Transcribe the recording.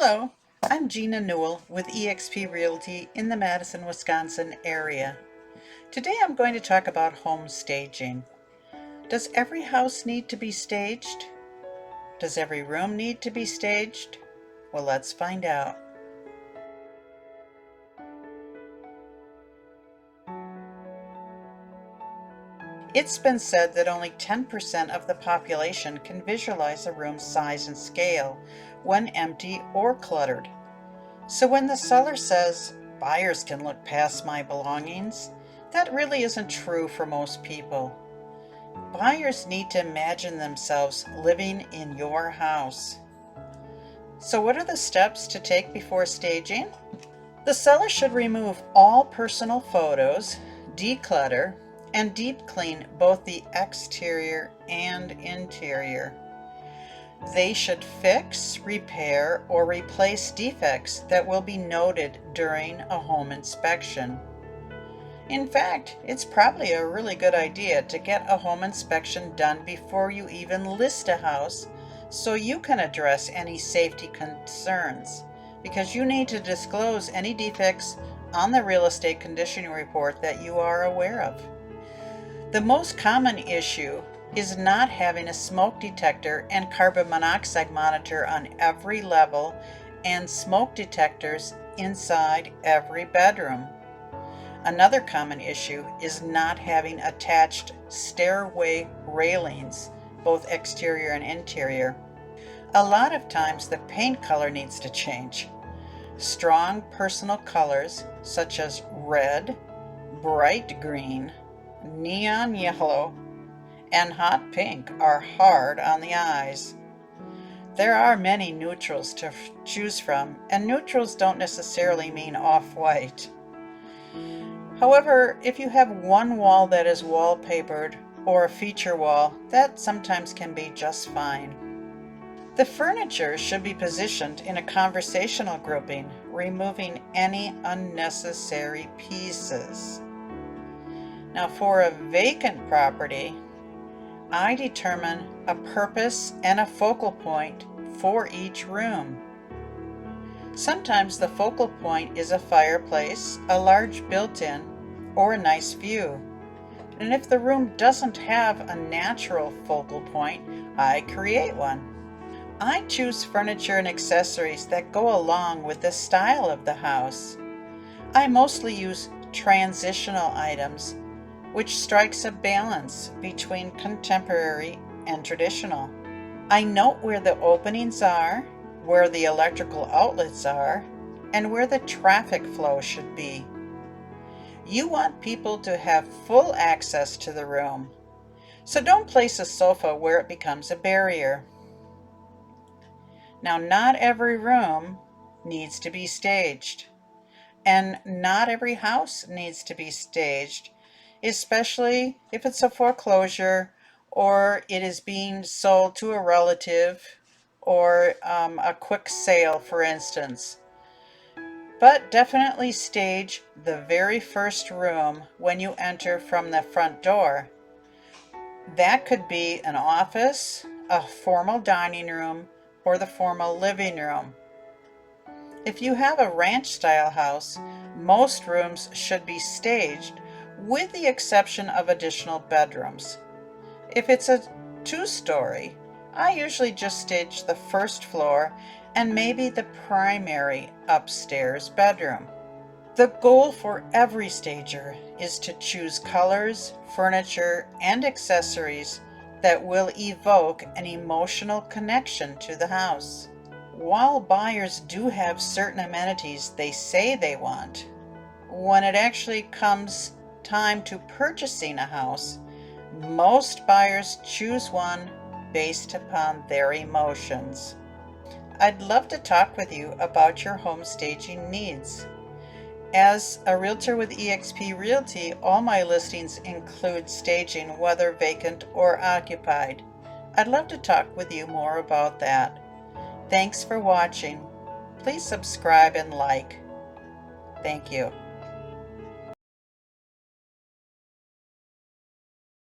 Hello, I'm Gina Newell with eXp Realty in the Madison, Wisconsin area. Today I'm going to talk about home staging. Does every house need to be staged? Does every room need to be staged? Well, let's find out. It's been said that only 10% of the population can visualize a room's size and scale when empty or cluttered. So when the seller says, buyers can look past my belongings, that really isn't true for most people. Buyers need to imagine themselves living in your house. So what are the steps to take before staging? The seller should remove all personal photos, declutter, and deep clean both the exterior and interior. They should fix, repair, or replace defects that will be noted during a home inspection. In fact, it's probably a really good idea to get a home inspection done before you even list a house so you can address any safety concerns, because you need to disclose any defects on the real estate condition report that you are aware of. The most common issue is not having a smoke detector and carbon monoxide monitor on every level and smoke detectors inside every bedroom. Another common issue is not having attached stairway railings, both exterior and interior. A lot of times the paint color needs to change. Strong personal colors such as red, bright green, neon yellow, and hot pink are hard on the eyes. There are many neutrals to choose from, and neutrals don't necessarily mean off-white. However, if you have one wall that is wallpapered or a feature wall, that sometimes can be just fine. The furniture should be positioned in a conversational grouping, removing any unnecessary pieces. Now, for a vacant property, I determine a purpose and a focal point for each room. Sometimes the focal point is a fireplace, a large built-in, or a nice view. And if the room doesn't have a natural focal point, I create one. I choose furniture and accessories that go along with the style of the house. I mostly use transitional items, which strikes a balance between contemporary and traditional. I note where the openings are, where the electrical outlets are, and where the traffic flow should be. You want people to have full access to the room, so don't place a sofa where it becomes a barrier. Now, not every room needs to be staged, and not every house needs to be staged, especially if it's a foreclosure or it is being sold to a relative or a quick sale, for instance. But definitely stage the very first room when you enter from the front door. That could be an office, a formal dining room, or the formal living room. If you have a ranch-style house, most rooms should be staged with the exception of additional bedrooms. If it's a two-story, I usually just stage the first floor and maybe the primary upstairs bedroom. The goal for every stager is to choose colors, furniture, and accessories that will evoke an emotional connection to the house. While buyers do have certain amenities they say they want, when it actually comes time to purchasing a house, most buyers choose one based upon their emotions. I'd love to talk with you about your home staging needs. As a realtor with eXp Realty, all my listings include staging, whether vacant or occupied. I'd love to talk with you more about that. Thanks for watching. Please subscribe and like. Thank you.